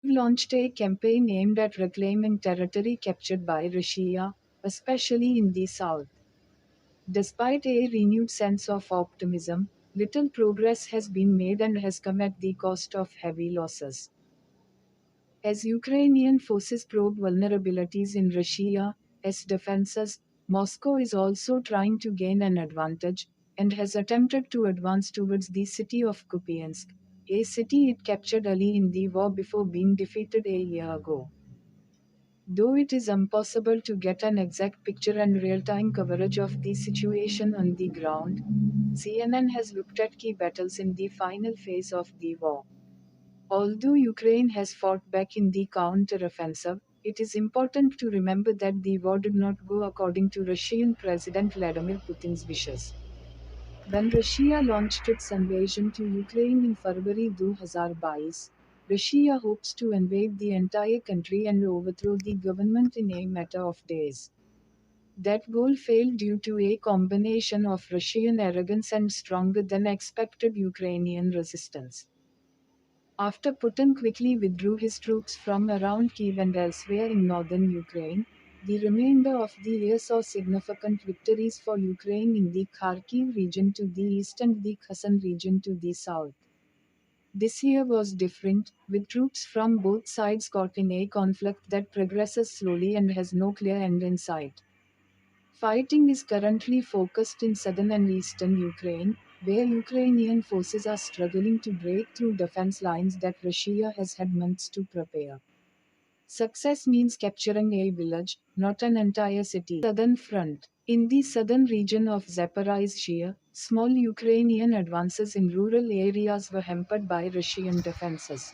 Launched a campaign aimed at reclaiming territory captured by Russia, especially in the south. Despite a renewed sense of optimism, little progress has been made and has come at the cost of heavy losses. As Ukrainian forces probe vulnerabilities in Russia's defenses, Moscow is also trying to gain an advantage, and has attempted to advance towards the city of Kupiansk, a city it captured early in the war before being defeated a year ago. Though it is impossible to get an exact picture and real-time coverage of the situation on the ground, CNN has looked at key battles in the final phase of the war. Although Ukraine has fought back in the counter-offensive, it is important to remember that the war did not go according to Russian President Vladimir Putin's wishes. When Russia launched its invasion to Ukraine in February 2022, Russia hopes to invade the entire country and overthrow the government in a matter of days. That goal failed due to a combination of Russian arrogance and stronger than expected Ukrainian resistance. After Putin quickly withdrew his troops from around Kiev and elsewhere in northern Ukraine, the remainder of the year saw significant victories for Ukraine in the Kharkiv region to the east and the Kherson region to the south. This year was different, with troops from both sides caught in a conflict that progresses slowly and has no clear end in sight. Fighting is currently focused in southern and eastern Ukraine, where Ukrainian forces are struggling to break through defense lines that Russia has had months to prepare. Success means capturing a village, not an entire city. Southern front. In the southern region of Zaporizhzhia, small Ukrainian advances in rural areas were hampered by Russian defenses.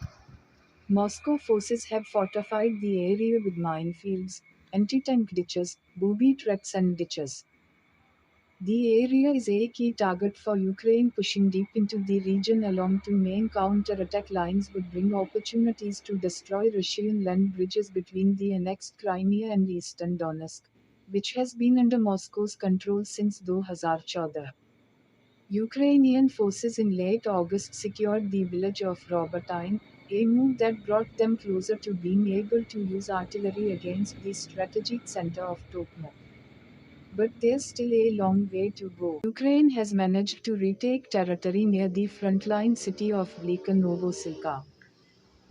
Moscow forces have fortified the area with minefields, anti-tank ditches, booby traps and ditches. The area is a key target for Ukraine. Pushing deep into the region along two main counter-attack lines would bring opportunities to destroy Russian land bridges between the annexed Crimea and eastern Donetsk, which has been under Moscow's control since 2014. Ukrainian forces in late August secured the village of Robotyne, a move that brought them closer to being able to use artillery against the strategic center of Tokmak. But there's still a long way to go. Ukraine has managed to retake territory near the frontline city of Novosylka.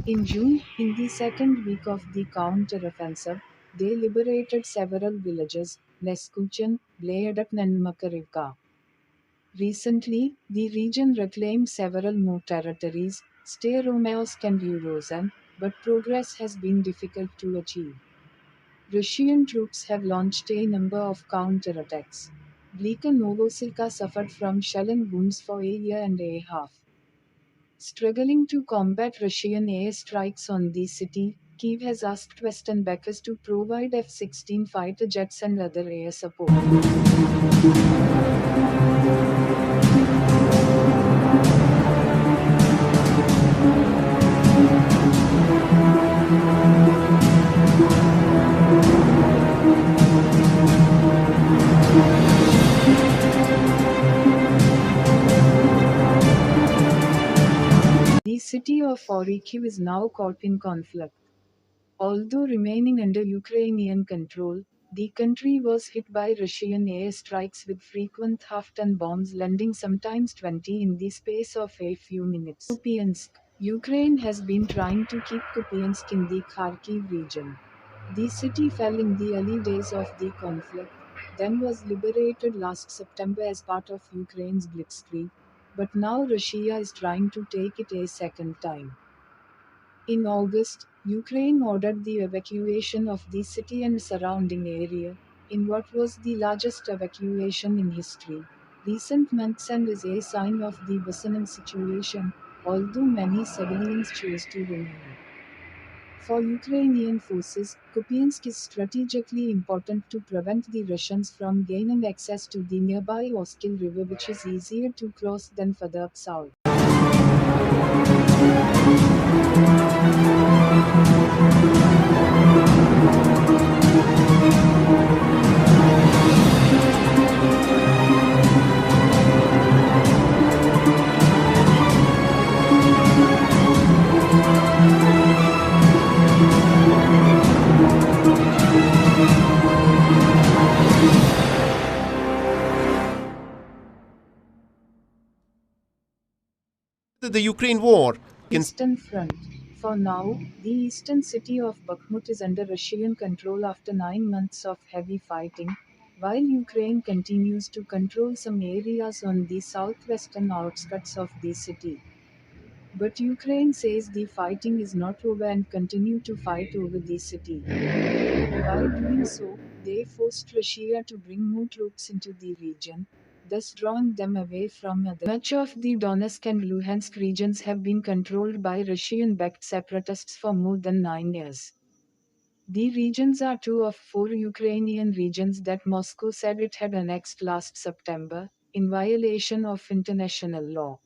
In June, in the second week of the counter-offensive, they liberated several villages, Neskuchin, Blayadatn and Makarivka. Recently, the region reclaimed several more territories, Staromayorsk and Urozan, but progress has been difficult to achieve. Russian troops have launched a number of counterattacks. Novosylka suffered from shelling wounds for a year and a half. Struggling to combat Russian airstrikes on the city, Kiev has asked Western backers to provide F-16 fighter jets and other air support. The city of Orikhiv is now caught in conflict. Although remaining under Ukrainian control, the country was hit by Russian airstrikes with frequent half-ton bombs landing sometimes 20 in the space of a few minutes. Kupiansk. Ukraine has been trying to keep Kupiansk in the Kharkiv region. The city fell in the early days of the conflict, then was liberated last September as part of Ukraine's blitzkrieg, but now Russia is trying to take it a second time. In August, Ukraine ordered the evacuation of the city and surrounding area, in what was the largest evacuation in history. Recent months and is a sign of the worsening situation, although many civilians chose to remain. For Ukrainian forces, Kupiansk is strategically important to prevent the Russians from gaining access to the nearby Oskil River, which is easier to cross than further south. the Ukraine war. Eastern Front. For now, the eastern city of Bakhmut is under Russian control after 9 months of heavy fighting, while Ukraine continues to control some areas on the southwestern outskirts of the city. But Ukraine says the fighting is not over and continue to fight over the city. By doing so, they forced Russia to bring more troops into the region, thus drawing them away from others. Much of the Donetsk and Luhansk regions have been controlled by Russian-backed separatists for more than 9 years. The regions are two of four Ukrainian regions that Moscow said it had annexed last September, in violation of international law.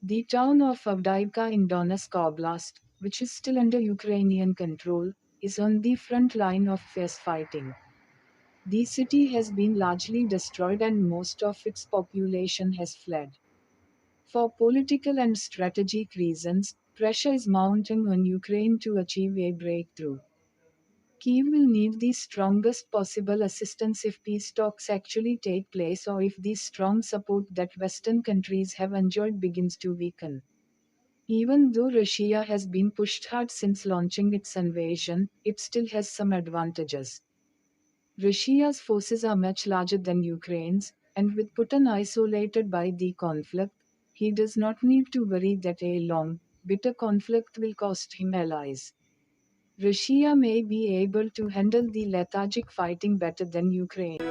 The town of Avdivka in Donetsk Oblast, which is still under Ukrainian control, is on the front line of fierce fighting. The city has been largely destroyed and most of its population has fled. For political and strategic reasons, pressure is mounting on Ukraine to achieve a breakthrough. Kiev will need the strongest possible assistance if peace talks actually take place or if the strong support that Western countries have enjoyed begins to weaken. Even though Russia has been pushed hard since launching its invasion, it still has some advantages. Russia's forces are much larger than Ukraine's, and with Putin isolated by the conflict, he does not need to worry that a long, bitter conflict will cost him allies. Russia may be able to handle the lethargic fighting better than Ukraine.